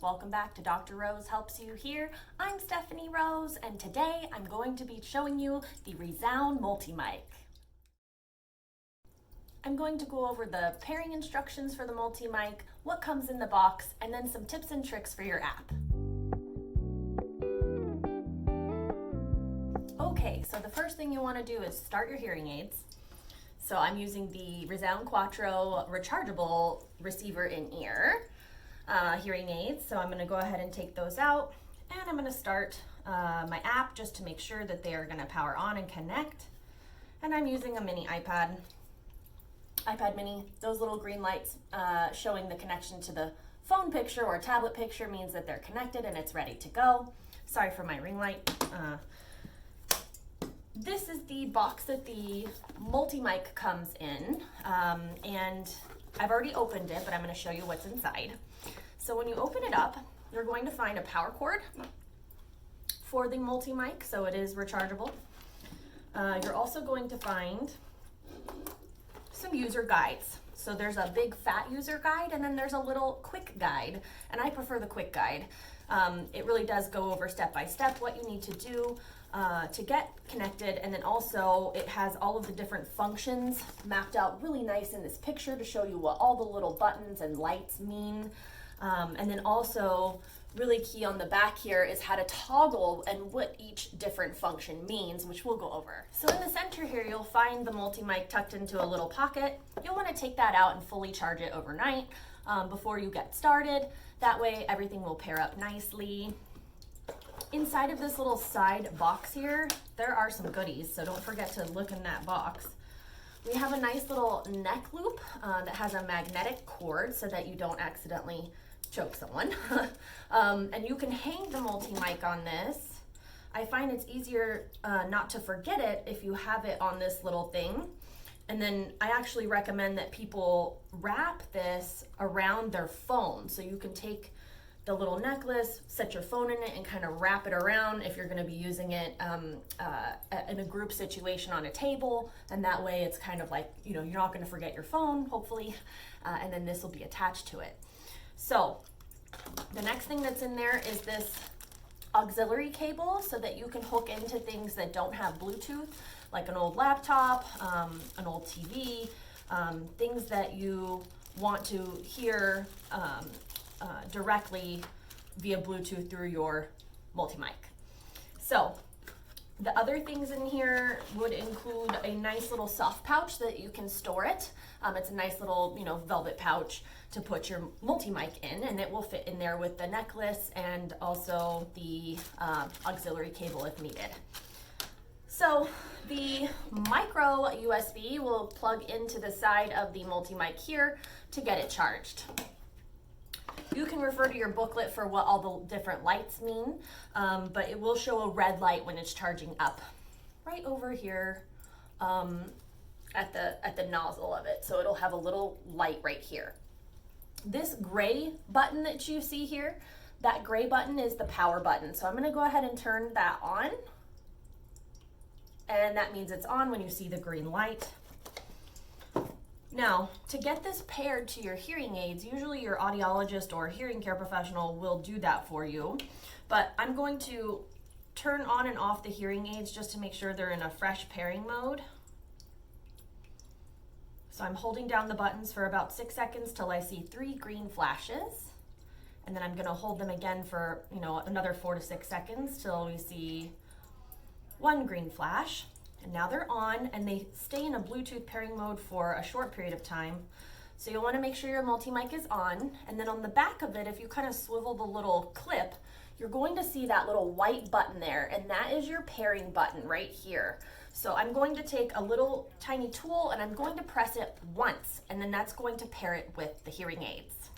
welcome back to Dr. Rose Helps You here. I'm Stephanie Rose, and today I'm going to be showing you the ReSound multi-mic. I'm going to go over the pairing instructions for the multi-mic, what comes in the box, and then some tips and tricks for your app. Okay, so the first thing you want to do is start your hearing aids. So I'm using the ReSound Quattro rechargeable receiver in ear hearing aids. So I'm going to go ahead and take those out, and I'm going to start my app just to make sure that they are going to power on and connect. And I'm using a mini iPad mini. Those little green lights showing the connection to the phone picture or tablet picture means that they're connected and it's ready to go. Sorry for my ring light. This is the box that the multi-mic comes in, and I've already opened it, but I'm going to show you what's inside. So when you open it up, you're going to find a power cord for the multi-mic, so it is rechargeable. You're also going to find some user guides. So there's a big fat user guide, and then there's a little quick guide, and I prefer the quick guide. It really does go over step by step what you need to do to get connected, and then also it has all of the different functions mapped out really nice in this picture to show you what all the little buttons and lights mean. And then also really key on the back here is how to toggle and what each different function means, which we'll go over. So in the center here, you'll find the multi-mic tucked into a little pocket. You'll want to take that out and fully charge it overnight before you get started. That way everything will pair up nicely. Inside of this little side box here, there are some goodies, so don't forget to look in that box. We have a nice little neck loop that has a magnetic cord so that you don't accidentally choke someone. And you can hang the multi-mic on this. I find it's easier not to forget it if you have it on this little thing. And then I actually recommend that people wrap this around their phone, so you can take the little necklace, set your phone in it, and kind of wrap it around if you're going to be using it in a group situation on a table. And that way it's kind of like, you know, you're not going to forget your phone, hopefully, and then this will be attached to it. So the next thing that's in there is this auxiliary cable so that you can hook into things that don't have Bluetooth, like an old laptop, an old TV, things that you want to hear directly via Bluetooth through your multi-mic. So the other things in here would include a nice little soft pouch that you can store it. It's a nice little, velvet pouch to put your multi-mic in, and it will fit in there with the necklace and also the auxiliary cable if needed. So the micro USB will plug into the side of the multi-mic here to get it charged. You can refer to your booklet for what all the different lights mean, but it will show a red light when it's charging up right over here at the nozzle of it. So it'll have a little light right here. This gray button that you see here, that gray button is the power button. So I'm going to go ahead and turn that on. And that means it's on when you see the green light. Now, to get this paired to your hearing aids, usually your audiologist or hearing care professional will do that for you. But I'm going to turn on and off the hearing aids just to make sure they're in a fresh pairing mode. So I'm holding down the buttons for about 6 seconds till I see 3 green flashes. And then I'm going to hold them again for, another 4 to 6 seconds till we see 1 green flash. And now they're on, and they stay in a Bluetooth pairing mode for a short period of time. So you'll want to make sure your multi-mic is on. And then on the back of it, if you kind of swivel the little clip, you're going to see that little white button there, and that is your pairing button right here. So I'm going to take a little tiny tool and I'm going to press it once, and then that's going to pair it with the hearing aids.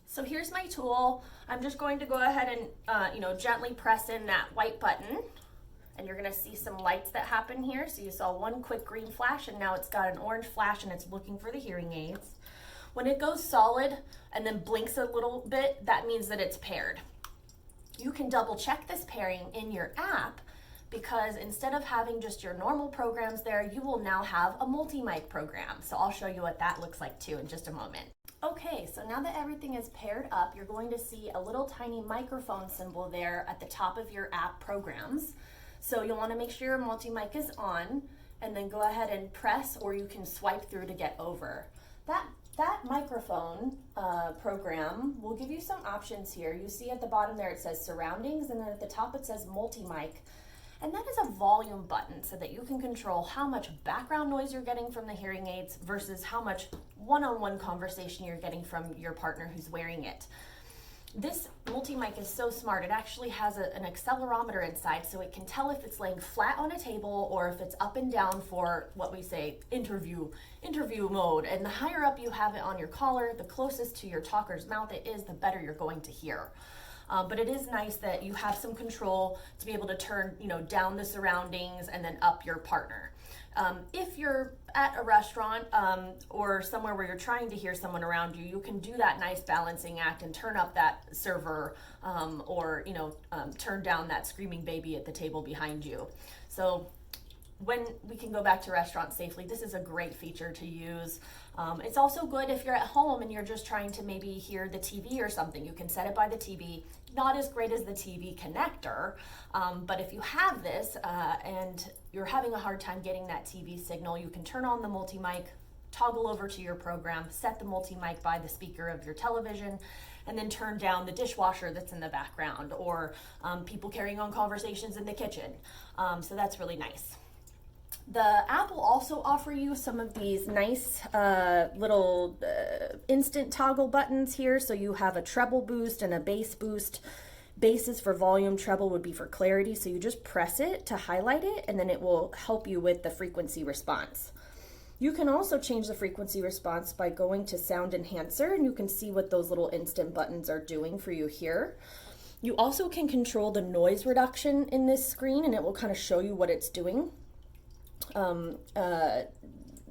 So here's my tool. I'm just going to go ahead and gently press in that white button. And you're going to see some lights that happen here. So you saw 1 quick green flash, and now it's got an orange flash and it's looking for the hearing aids. When it goes solid and then blinks a little bit, that means that it's paired. You can double check this pairing in your app, because instead of having just your normal programs there, you will now have a multi-mic program. So I'll show you what that looks like too in just a moment. Okay, so now that everything is paired up, you're going to see a little tiny microphone symbol there at the top of your app programs. So you'll want to make sure your multi-mic is on, and then go ahead and press, or you can swipe through to get over. That microphone program will give you some options here. You see at the bottom there it says surroundings, and then at the top it says multi-mic. And that is a volume button so that you can control how much background noise you're getting from the hearing aids versus how much one-on-one conversation you're getting from your partner who's wearing it. This multi-mic is so smart. It actually has an accelerometer inside, so it can tell if it's laying flat on a table or if it's up and down for what we say interview mode. And the higher up you have it on your collar, the closest to your talker's mouth it is, the better you're going to hear. But it is nice that you have some control to be able to turn, down the surroundings and then up your partner. If you're at a restaurant or somewhere where you're trying to hear someone around you, you can do that nice balancing act and turn up that server or turn down that screaming baby at the table behind you. So when we can go back to restaurants safely, this is a great feature to use. It's also good if you're at home and you're just trying to maybe hear the TV or something. You can set it by the TV. Not as great as the TV connector, but if you have this and you're having a hard time getting that TV signal, you can turn on the multi-mic, toggle over to your program, set the multi-mic by the speaker of your television, and then turn down the dishwasher that's in the background or people carrying on conversations in the kitchen. So that's really nice. The app will also offer you some of these nice little instant toggle buttons here. So you have a treble boost and a bass boost. Bass is for volume, treble would be for clarity. So you just press it to highlight it, and then it will help you with the frequency response. You can also change the frequency response by going to Sound Enhancer, and you can see what those little instant buttons are doing for you here. You also can control the noise reduction in this screen, and it will kind of show you what it's doing.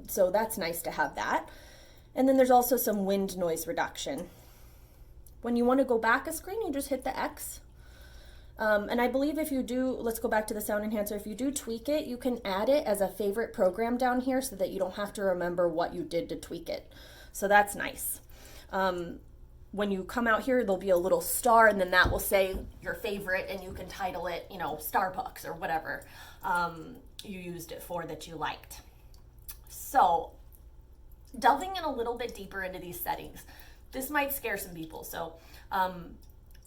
So that's nice to have that. And then there's also some wind noise reduction. When you want to go back a screen, you just hit the X. And I believe if you do, let's go back to the Sound Enhancer, if you do tweak it, you can add it as a favorite program down here so that you don't have to remember what you did to tweak it. So that's nice. When you come out here, there'll be a little star, and then that will say your favorite, and you can title it, Starbucks or whatever you used it for that you liked. So delving in a little bit deeper into these settings, this might scare some people. So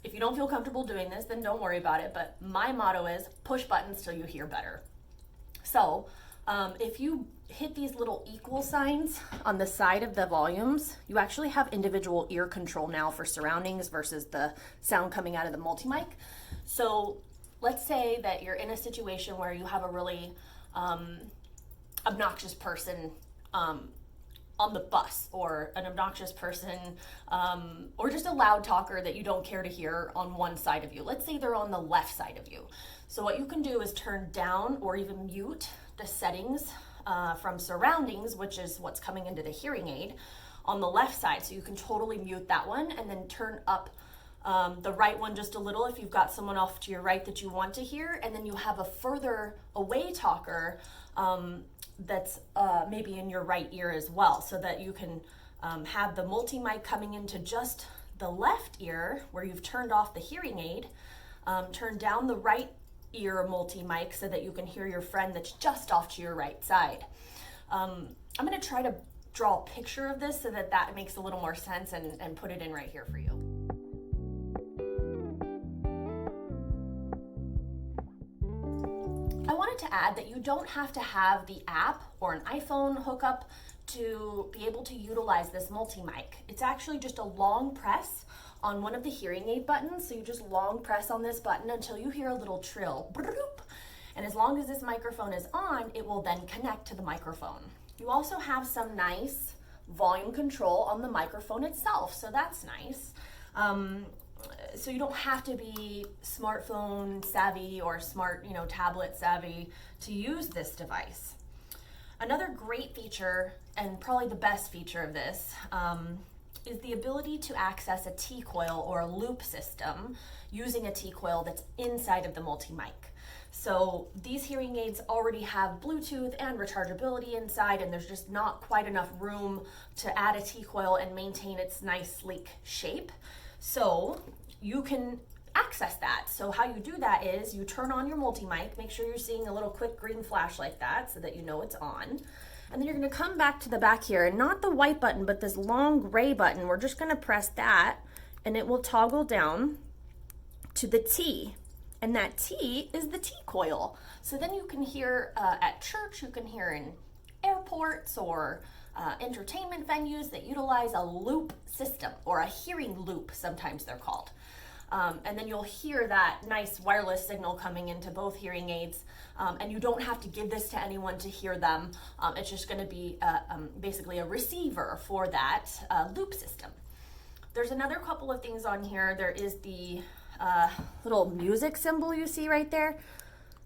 if you don't feel comfortable doing this, then don't worry about it. But my motto is push buttons till you hear better. So if you hit these little equal signs on the side of the volumes, you actually have individual ear control now for surroundings versus the sound coming out of the multi-mic. So let's say that you're in a situation where you have a really obnoxious person on the bus, or an obnoxious person or just a loud talker that you don't care to hear on one side of you. Let's say they're on the left side of you. So what you can do is turn down or even mute the settings from surroundings, which is what's coming into the hearing aid, on the left side. So you can totally mute that one and then turn up the right one just a little if you've got someone off to your right that you want to hear, and then you have a further away talker that's maybe in your right ear as well, so that you can have the multi-mic coming into just the left ear where you've turned off the hearing aid, turn down the right ear multi-mic so that you can hear your friend that's just off to your right side. I'm going to try to draw a picture of this so that that makes a little more sense and put it in right here for you. I wanted to add that you don't have to have the app or an iPhone hookup to be able to utilize this multi-mic. It's actually just a long press on one of the hearing aid buttons. So you just long press on this button until you hear a little trill. And as long as this microphone is on, it will then connect to the microphone. You also have some nice volume control on the microphone itself, so that's nice. So you don't have to be smartphone savvy or smart, tablet savvy to use this device. Another great feature, and probably the best feature of this, is the ability to access a T-Coil or a loop system using a T-Coil that's inside of the multi-mic. So these hearing aids already have Bluetooth and rechargeability inside, and there's just not quite enough room to add a T-Coil and maintain its nice sleek shape. So you can access that. So how you do that is you turn on your multi-mic, make sure you're seeing a little quick green flash like that so that you know it's on. And then you're gonna come back to the back here, and not the white button, but this long gray button. We're just gonna press that, and it will toggle down to the T. And that T is the T-Coil. So then you can hear at church, you can hear in airports or entertainment venues that utilize a loop system, or a hearing loop, sometimes they're called. And then you'll hear that nice wireless signal coming into both hearing aids, and you don't have to give this to anyone to hear them. It's just going to be basically a receiver for that loop system. There's another couple of things on here. There is the little music symbol you see right there.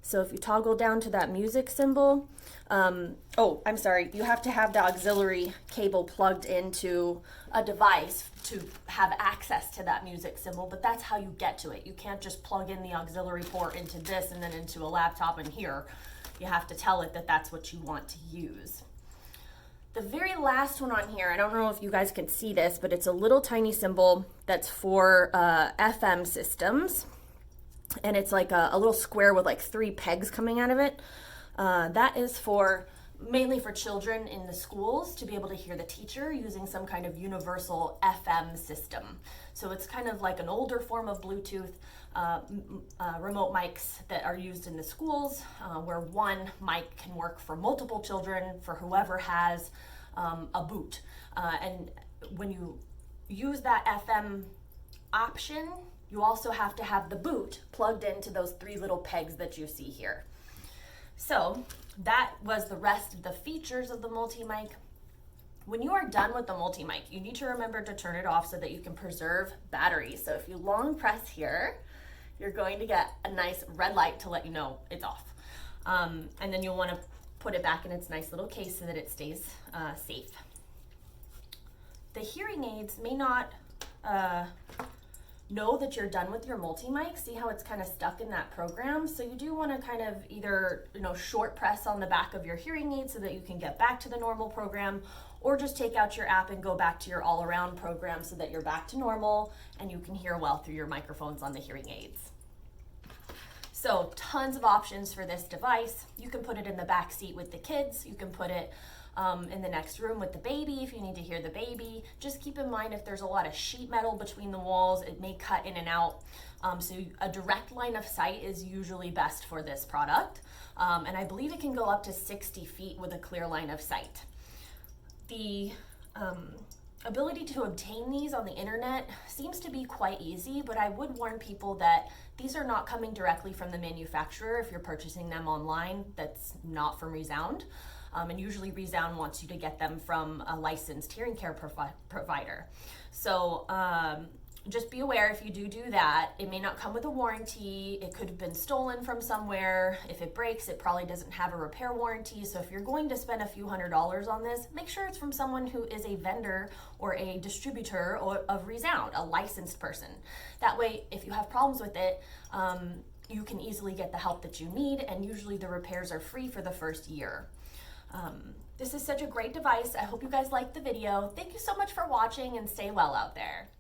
So if you toggle down to that music symbol, oh, I'm sorry, you have to have the auxiliary cable plugged into a device to have access to that music symbol, but that's how you get to it. You can't just plug in the auxiliary port into this and then into a laptop and here. You have to tell it that that's what you want to use. The very last one on here, I don't know if you guys can see this, but it's a little tiny symbol that's for FM systems. And it's like a little square with like 3 pegs coming out of it. That is for mainly for children in the schools to be able to hear the teacher using some kind of universal FM system. So it's kind of like an older form of Bluetooth remote mics that are used in the schools, where one mic can work for multiple children, for whoever has a boot. And when you use that FM option, you also have to have the boot plugged into those 3 little pegs that you see here. So that was the rest of the features of the multi-mic. When you are done with the multi-mic, you need to remember to turn it off so that you can preserve battery. So if you long press here, you're going to get a nice red light to let you know it's off. And then you'll want to put it back in its nice little case so that it stays safe. The hearing aids may not know that you're done with your multi-mic. See how it's kind of stuck in that program? So you do want to kind of either, short press on the back of your hearing aid so that you can get back to the normal program, or just take out your app and go back to your all-around program so that you're back to normal and you can hear well through your microphones on the hearing aids. So tons of options for this device. You can put it in the back seat with the kids. You can put it in the next room with the baby if you need to hear the baby. Just keep in mind if there's a lot of sheet metal between the walls, it may cut in and out. So a direct line of sight is usually best for this product. And I believe it can go up to 60 feet with a clear line of sight. The ability to obtain these on the internet seems to be quite easy, but I would warn people that these are not coming directly from the manufacturer. If you're purchasing them online, that's not from ReSound. And usually ReSound wants you to get them from a licensed hearing care provider. So just be aware if you do that, it may not come with a warranty. It could have been stolen from somewhere. If it breaks, it probably doesn't have a repair warranty. So if you're going to spend a few $100s on this, make sure it's from someone who is a vendor or a distributor of ReSound, a licensed person. That way, if you have problems with it, you can easily get the help that you need, and usually the repairs are free for the first year. This is such a great device. I hope you guys liked the video. Thank you so much for watching, and stay well out there.